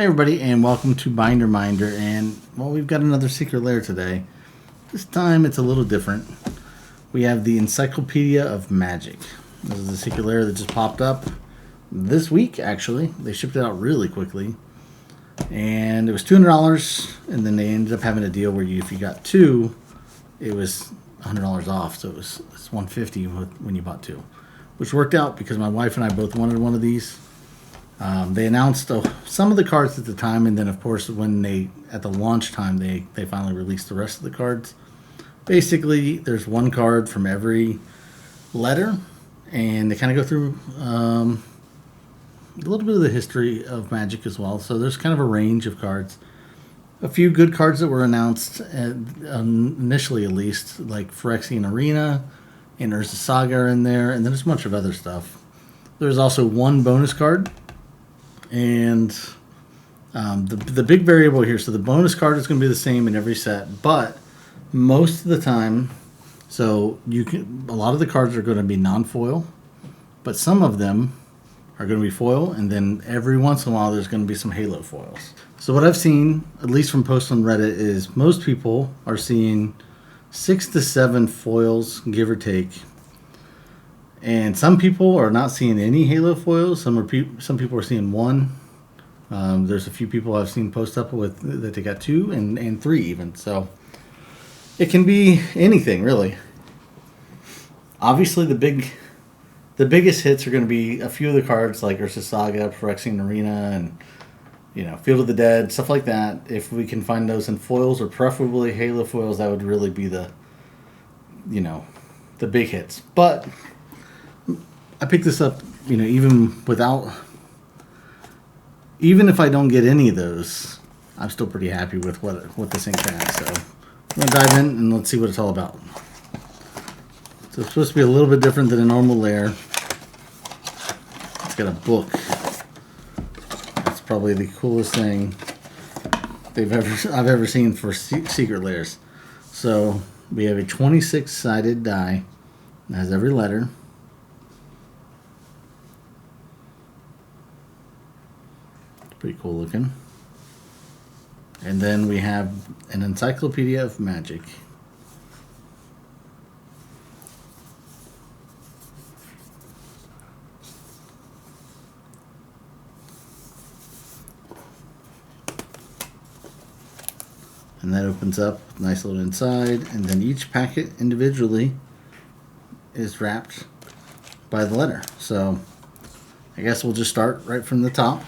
Hey everybody, and welcome to Binder Minder. And well, we've got another secret lair today. This time it's a little different. We have the Encyclopedia of Magic. This is a secret lair that just popped up this week. Actually, they shipped it out really quickly, and it was $200. And then they ended up having a deal where if you got two, it was $100 off. So it's $150 when you bought two, which worked out because my wife and I both wanted one of these. They announced some of the cards at the time, and then of course when at the launch time they finally released the rest of the cards. Basically, there's one card from every letter, and they kind of go through a little bit of the history of Magic as well. So there's kind of a range of cards. A few good cards that were announced initially, at least, like Phyrexian Arena and Urza Saga are in there, and then there's a bunch of other stuff. There's also one bonus card. And the big variable here, so the bonus card is going to be the same in every set, but most of the time, so a lot of the cards are going to be non-foil, but some of them are going to be foil, and then every once in a while there's going to be some halo foils. So what I've seen, at least from posts on Reddit, is most people are seeing 6 to 7 foils, give or take. And some people are not seeing any halo foils. Some people are seeing one. There's a few people I've seen post up with that they got 2 and 3 even. So it can be anything really. Obviously, the biggest hits are going to be a few of the cards like Urza Saga, Phyrexian Arena, and Field of the Dead, stuff like that. If we can find those in foils or preferably halo foils, that would really be the big hits. But I picked this up, even if I don't get any of those, I'm still pretty happy with what this ink has. So I'm going to dive in and let's see what it's all about. So it's supposed to be a little bit different than a normal lair. It's got a book. It's probably the coolest thing I've ever seen for secret lairs. So we have a 26-sided die that has every letter. Pretty cool looking. And then we have an Encyclopedia of Magic. And that opens up, nice little inside, and then each packet individually is wrapped by the letter. So I guess we'll just start right from the top.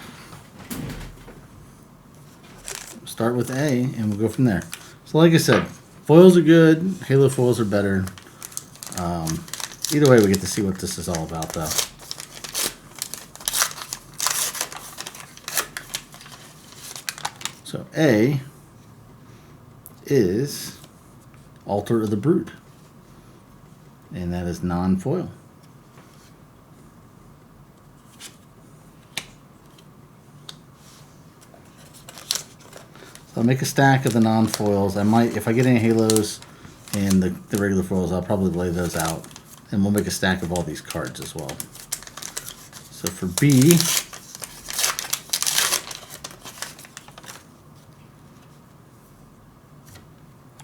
Start with A, and we'll go from there. So like I said, foils are good, halo foils are better. Either way, we get to see what this is all about, though. So A is Altar of the Brood, and that is non-foil. I'll make a stack of the non-foils. I might, if I get any halos and the regular foils, I'll probably lay those out. And we'll make a stack of all these cards as well. So for B,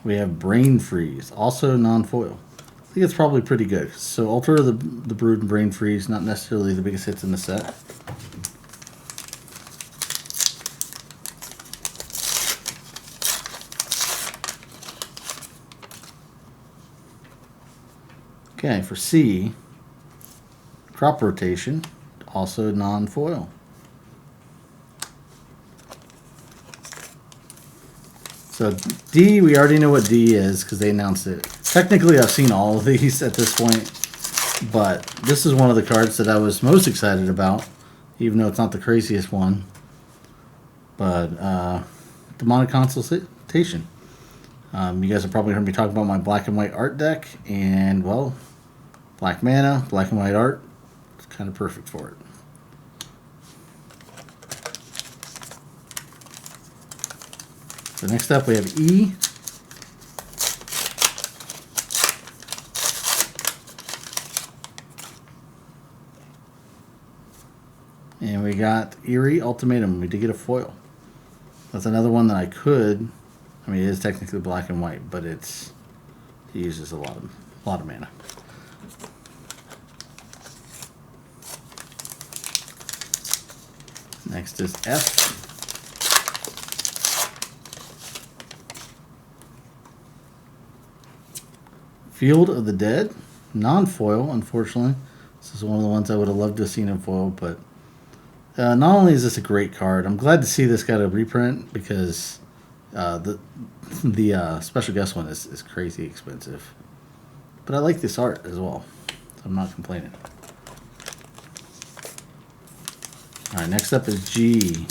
we have Brain Freeze, also non-foil. I think it's probably pretty good. So Altar of the Brood and Brain Freeze, not necessarily the biggest hits in the set. Okay, for C, Crop Rotation, also non-foil. So D, we already know what D is because they announced it. Technically, I've seen all of these at this point, but this is one of the cards that I was most excited about, even though it's not the craziest one. But Demonic Consultation. You guys have probably heard me talk about my black and white art deck, and well, black mana, black and white art, it's kind of perfect for it. So next up we have E. And we got Eerie Ultimatum. We did get a foil. That's another one that I could. I mean, it is technically black and white, but it uses a lot of mana. Next is F. Field of the Dead, non-foil, unfortunately. This is one of the ones I would have loved to have seen in foil, but not only is this a great card, I'm glad to see this got a reprint because the special guest one is crazy expensive. But I like this art as well, so I'm not complaining. All right, next up is G.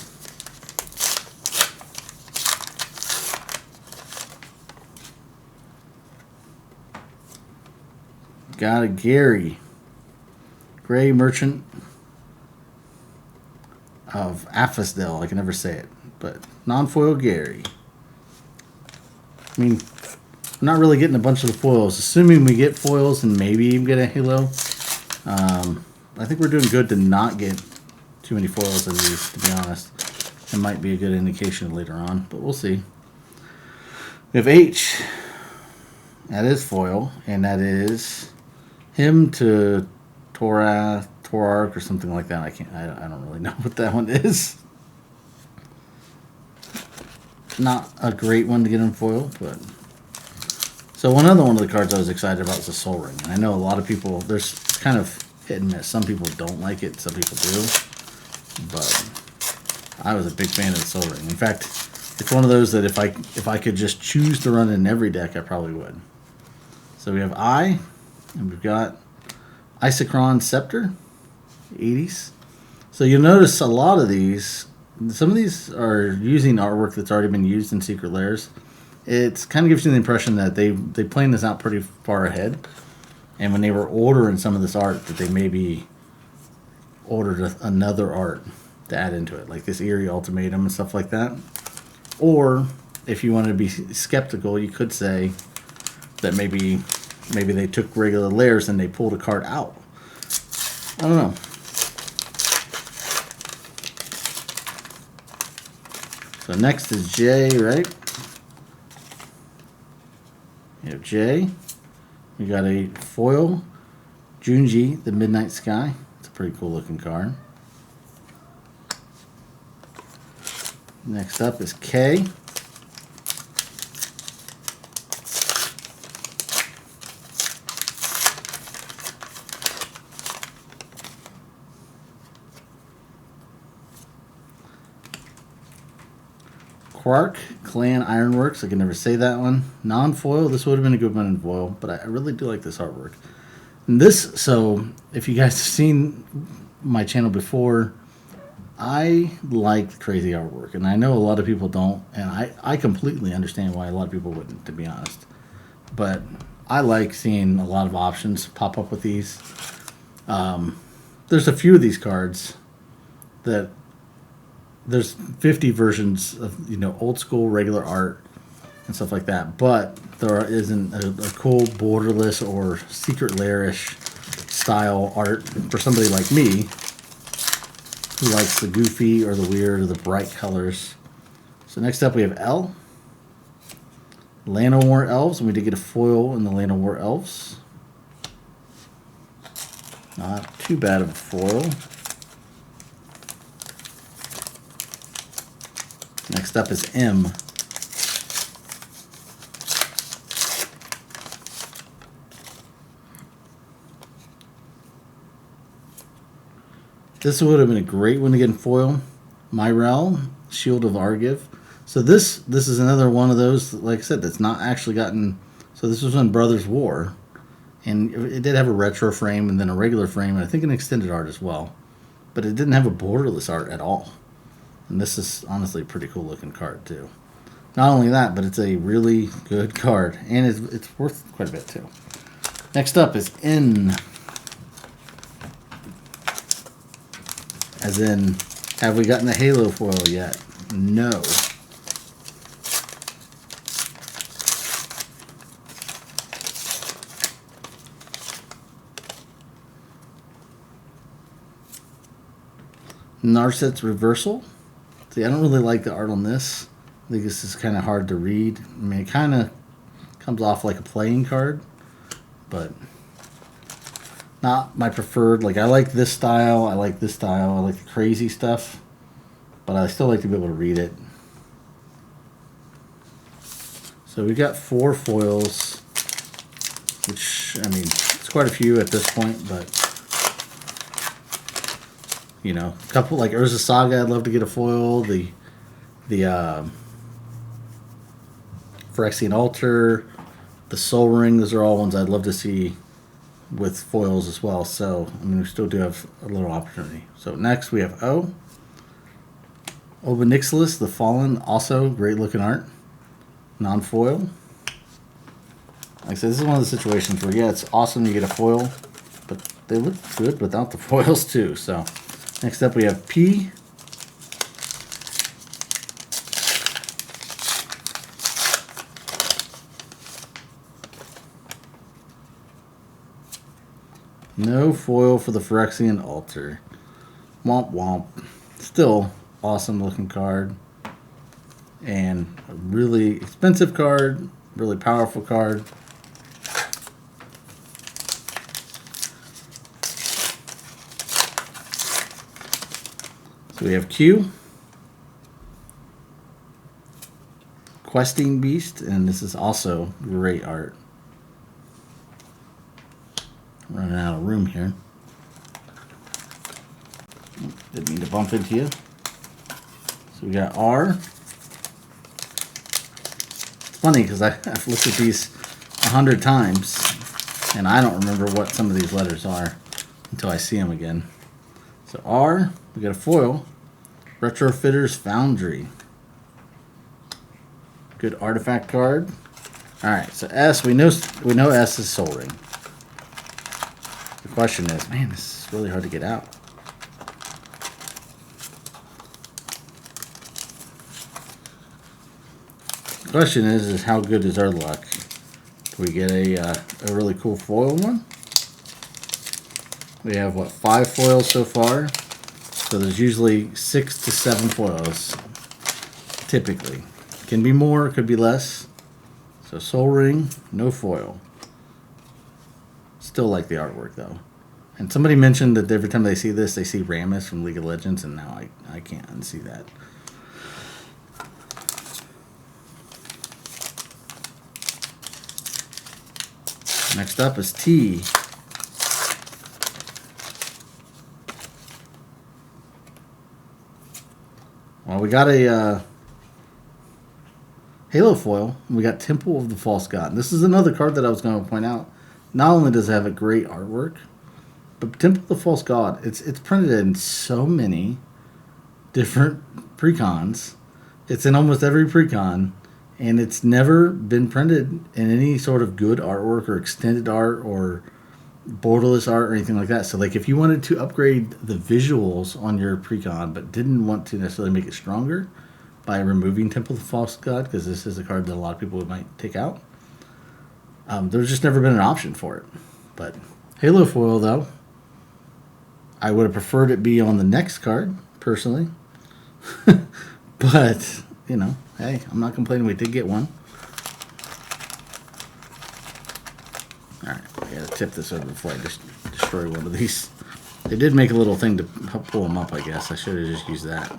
Got a Gary, Gray Merchant of Aphasdale. I can never say it, but non-foil Gary. I mean, I'm not really getting a bunch of the foils. Assuming we get foils and maybe even get a halo, I think we're doing good to not get too many foils in these, to be honest. It might be a good indication later on, but we'll see. We have H. That is foil, and that is him to Torark or something like that. I don't really know what that one is. Not a great one to get in foil, but so one of the cards I was excited about was the Soul Ring. And I know a lot of people, there's kind of hit and miss. Some people don't like it, some people do. But I was a big fan of the Soul Ring. In fact, it's one of those that if I could just choose to run in every deck, I probably would. So we have I. And we've got Isochron Scepter, 80s. So you'll notice a lot of these, some of these are using artwork that's already been used in Secret Lairs. It kind of gives you the impression that they planned this out pretty far ahead. And when they were ordering some of this art, that they maybe ordered another art to add into it, like this Eerie Ultimatum and stuff like that. Or if you wanted to be skeptical, you could say that maybe they took regular Lairs and they pulled a card out. I don't know. So next is J, right? You have J. We got a foil Junji, the Midnight Sky. It's a pretty cool looking card. Next up is K. Quark, Clan Ironworks. I can never say that one. Non-foil. This would have been a good one in foil, but I really do like this artwork. And this, so if you guys have seen my channel before, I like crazy artwork, and I know a lot of people don't, and I completely understand why a lot of people wouldn't, to be honest. But I like seeing a lot of options pop up with these. There's a few of these cards that there's 50 versions of, old school regular art and stuff like that, but there isn't a cool borderless or Secret Lair-ish style art for somebody like me who likes the goofy or the weird or the bright colors. So next up we have L. Llanowar Elves, and we did get a foil in the Llanowar Elves. Not too bad of a foil. Next up is M. This would have been a great one to get in foil. Myrel, Shield of Argiv. So this is another one of those, like I said, that's not actually gotten. So this was on Brothers War, and it did have a retro frame and then a regular frame, and I think an extended art as well. But it didn't have a borderless art at all. And this is honestly a pretty cool looking card too. Not only that, but it's a really good card, and it's worth quite a bit too. Next up is N. As in, have we gotten the Halo foil yet? No. Narset's Reversal. It's See, I don't really like the art on this. I think this is kind of hard to read. I mean, it kind of comes off like a playing card, but not my preferred. Like, I like this style. I like this style. I like the crazy stuff, but I still like to be able to read it. So we got 4 foils, which, I mean, it's quite a few at this point, but, you know, a couple, like Urza Saga, I'd love to get a foil. The Phyrexian Altar, the Soul Ring, those are all ones I'd love to see with foils as well. So, I mean, we still do have a little opportunity. So next we have Obanixilus, the Fallen, also great looking art. Non-foil. Like I said, this is one of the situations where, yeah, it's awesome you get a foil, but they look good without the foils too. So next up we have P. No foil for the Phyrexian Altar. Womp womp. Still awesome looking card. And a really expensive card, really powerful card. So we have Q, Questing Beast, and this is also great art. Running out of room here. Didn't mean to bump into you. So we got R. Funny because I've looked at these 100 times and I don't remember what some of these letters are until I see them again. So R, we got a foil, Retrofitter's Foundry. Good artifact card. Alright, so S, we know S is Soul Ring. The question is, man, this is really hard to get out. The question is how good is our luck? Do we get a really cool foil one? We have, what, 5 foils so far? So there's usually 6 to 7 foils, typically. Can be more, could be less. So Soul Ring, no foil. Still like the artwork, though. And somebody mentioned that every time they see this, they see Rammus from League of Legends, and now I can't unsee that. Next up is T. Well, we got a Halo foil, and we got Temple of the False God. And this is another card that I was going to point out. Not only does it have a great artwork, but Temple of the False God, it's printed in so many different precons. It's in almost every precon. And it's never been printed in any sort of good artwork or extended art or borderless art or anything like that. So, like, if you wanted to upgrade the visuals on your precon but didn't want to necessarily make it stronger by removing Temple of the False God, because this is a card that a lot of people might take out, there's just never been an option for it. But Halo foil, though, I would have preferred it be on the next card, personally. But, you know, hey, I'm not complaining. We did get one. Alright, I gotta tip this over before I just destroy one of these. They did make a little thing to help pull them up, I guess. I should have just used that.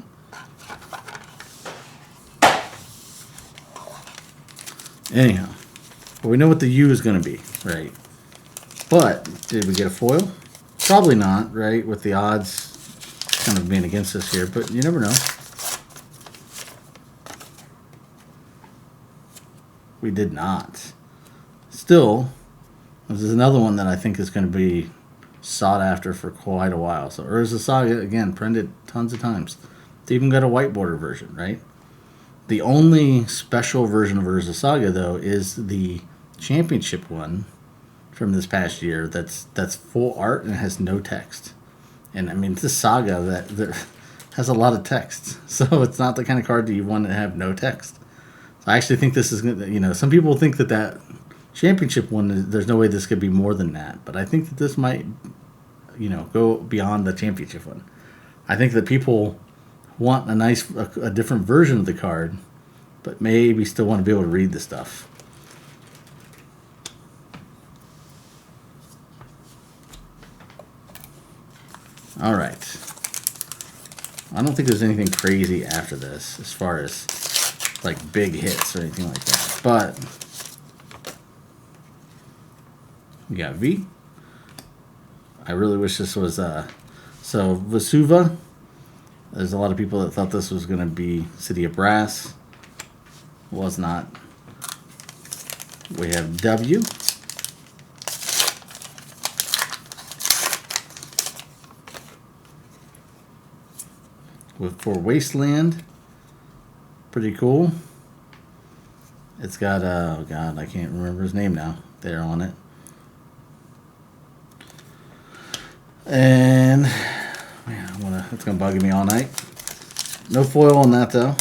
Anyhow, well, we know what the U is going to be, right? But, did we get a foil? Probably not, right? With the odds kind of being against us here, but you never know. We did not. Still, this is another one that I think is going to be sought after for quite a while. So Urza Saga, again, printed tons of times. It's even got a white border version, right? The only special version of Urza Saga, though, is the championship one from this past year that's full art and has no text. And, I mean, it's a saga that has a lot of text. So it's not the kind of card that you want to have no text. I actually think this is, you know, some people think that championship one, there's no way this could be more than that. But I think that this might, you know, go beyond the championship one. I think that people want a different version of the card, but maybe still want to be able to read the stuff. All right. I don't think there's anything crazy after this as far as like big hits or anything like that. But we got V. I really wish this was so Vesuva. There's a lot of people that thought this was going to be City of Brass. Was not. We have W. For Wasteland. Pretty cool. It's got, oh god, I can't remember his name now. There on it. And, man, it's going to bug me all night. No foil on that, though.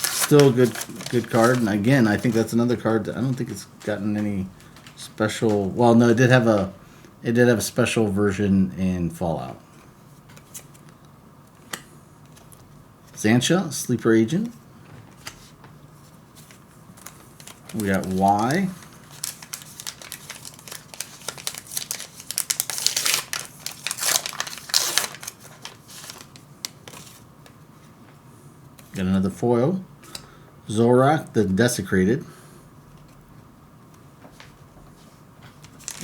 Still a good card. And again, I think that's another card that I don't think it's gotten any special. Well, no, it did have a special version in Fallout. Xantia, Sleeper Agent. We got Y. Got another foil. Zorak, the Desecrated.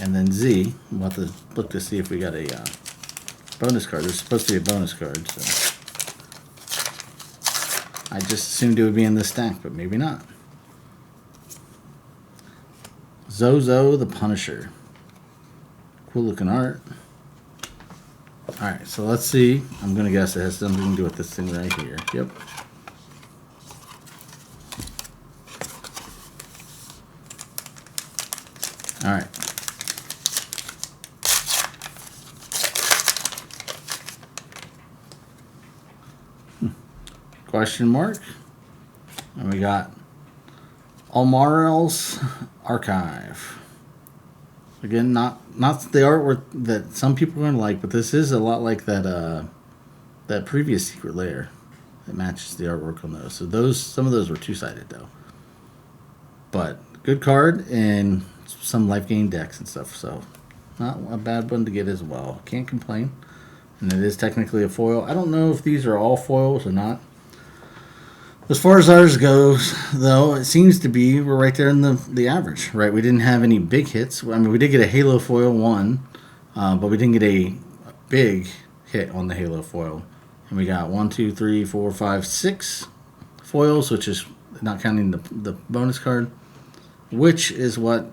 And then Z. We'll have to look to see if we got a bonus card. There's supposed to be a bonus card, so I just assumed it would be in this stack, but maybe not. Zozo, the Punisher. Cool looking art. Alright, so let's see. I'm going to guess it has something to do with this thing right here. Yep. Alright. Question mark. And we got Almarel's Archive. Again, not the artwork that some people are going to like, but this is a lot like that previous Secret Lair. It matches the artwork on those. So some of those were two-sided though. But good card and some life gain decks and stuff. So not a bad one to get as well. Can't complain. And it is technically a foil. I don't know if these are all foils or not. As far as ours goes, though, it seems to be we're right there in the average, right? We didn't have any big hits. I mean, we did get a Halo foil one, but we didn't get a big hit on the Halo foil. And we got 1, 2, 3, 4, 5, 6 foils, which is not counting the bonus card, which is what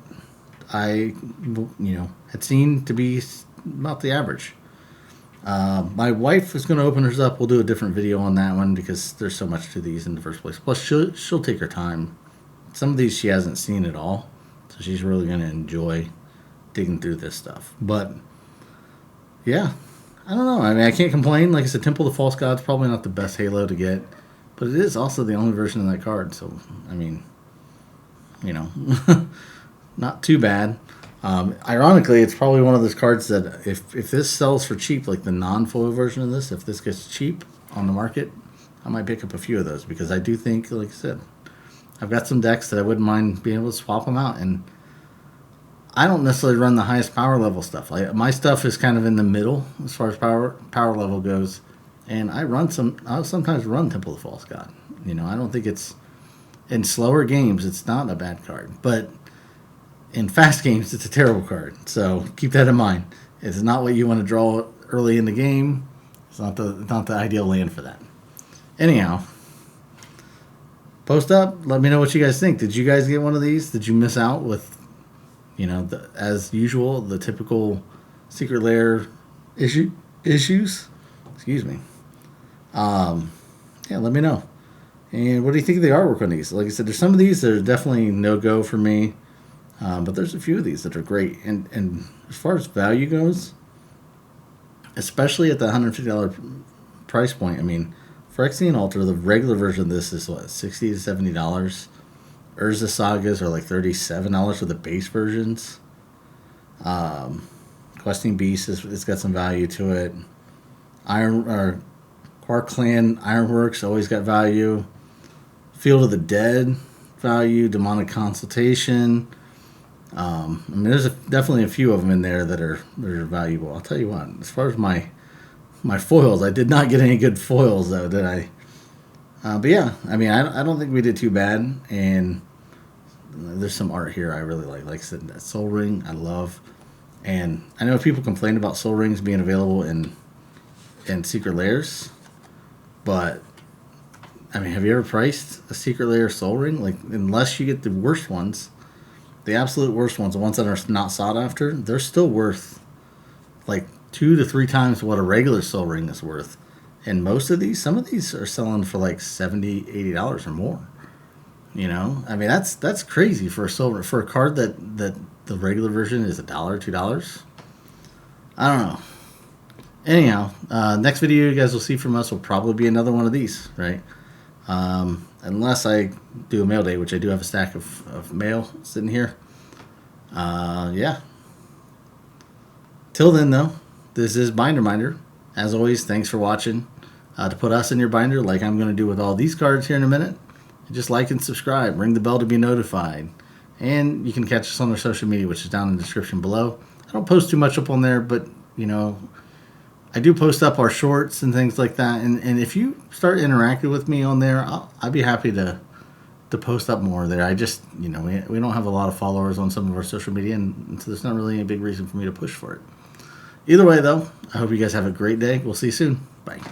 I had seen to be about the average. My wife is going to open hers up. We'll do a different video on that one because there's so much to these in the first place. Plus, she'll take her time. Some of these she hasn't seen at all, so she's really going to enjoy digging through this stuff. But, yeah, I don't know. I mean, I can't complain. Like I said, Temple of the False God's probably not the best Halo to get, but it is also the only version of that card. So, I mean, not too bad. Ironically, it's probably one of those cards that if this sells for cheap, like the non-foil version of this, if this gets cheap on the market, I might pick up a few of those because I do think, like I said, I've got some decks that I wouldn't mind being able to swap them out. And I don't necessarily run the highest power level stuff. My stuff is kind of in the middle as far as power level goes. And I'll sometimes run Temple of the False God. I don't think it's, in slower games, it's not a bad card. But in fast games, it's a terrible card. So keep that in mind. It's not what you want to draw early in the game. It's not the ideal land for that. Anyhow, post up. Let me know what you guys think. Did you guys get one of these? Did you miss out with, as usual, the typical Secret Lair issues? Excuse me. Yeah, let me know. And what do you think of the artwork on these? Like I said, there's some of these that are definitely no-go for me. But there's a few of these that are great. And as far as value goes, especially at the $150 price point, I mean, Phyrexian Altar, the regular version of this is what, $60 to $70. Urza Sagas are like $37 for the base versions. Questing Beast it's got some value to it. Quark Clan Ironworks always got value. Field of the Dead value. Demonic Consultation. I mean, there's definitely a few of them in there that are valuable. I'll tell you what. As far as my foils, I did not get any good foils though, did I? But yeah, I mean, I don't think we did too bad. And there's some art here I really like. Like I said, that Soul Ring I love. And I know people complain about Soul Rings being available in Secret Lairs, but I mean, have you ever priced a Secret Lair Soul Ring? Like, unless you get the worst ones, the absolute worst ones, the ones that are not sought after, they're still worth like 2 to 3 times what a regular Soul Ring is worth. And most of these, some of these are selling for like $70, $80 or more. You know, I mean, that's crazy for a card that the regular version is $1, $2. I don't know. Anyhow, next video you guys will see from us will probably be another one of these, right? Unless I do a mail day, which I do have a stack of mail sitting here. Yeah. Till then, though, this is Binder Minder. As always, thanks for watching. To put us in your binder, like I'm going to do with all these cards here in a minute, just like and subscribe. Ring the bell to be notified. And you can catch us on our social media, which is down in the description below. I don't post too much up on there, but, you know, I do post up our shorts and things like that. And if you start interacting with me on there, I'd be happy to post up more there. I just, you know, we don't have a lot of followers on some of our social media, and so there's not really any big reason for me to push for it. Either way, though, I hope you guys have a great day. We'll see you soon. Bye.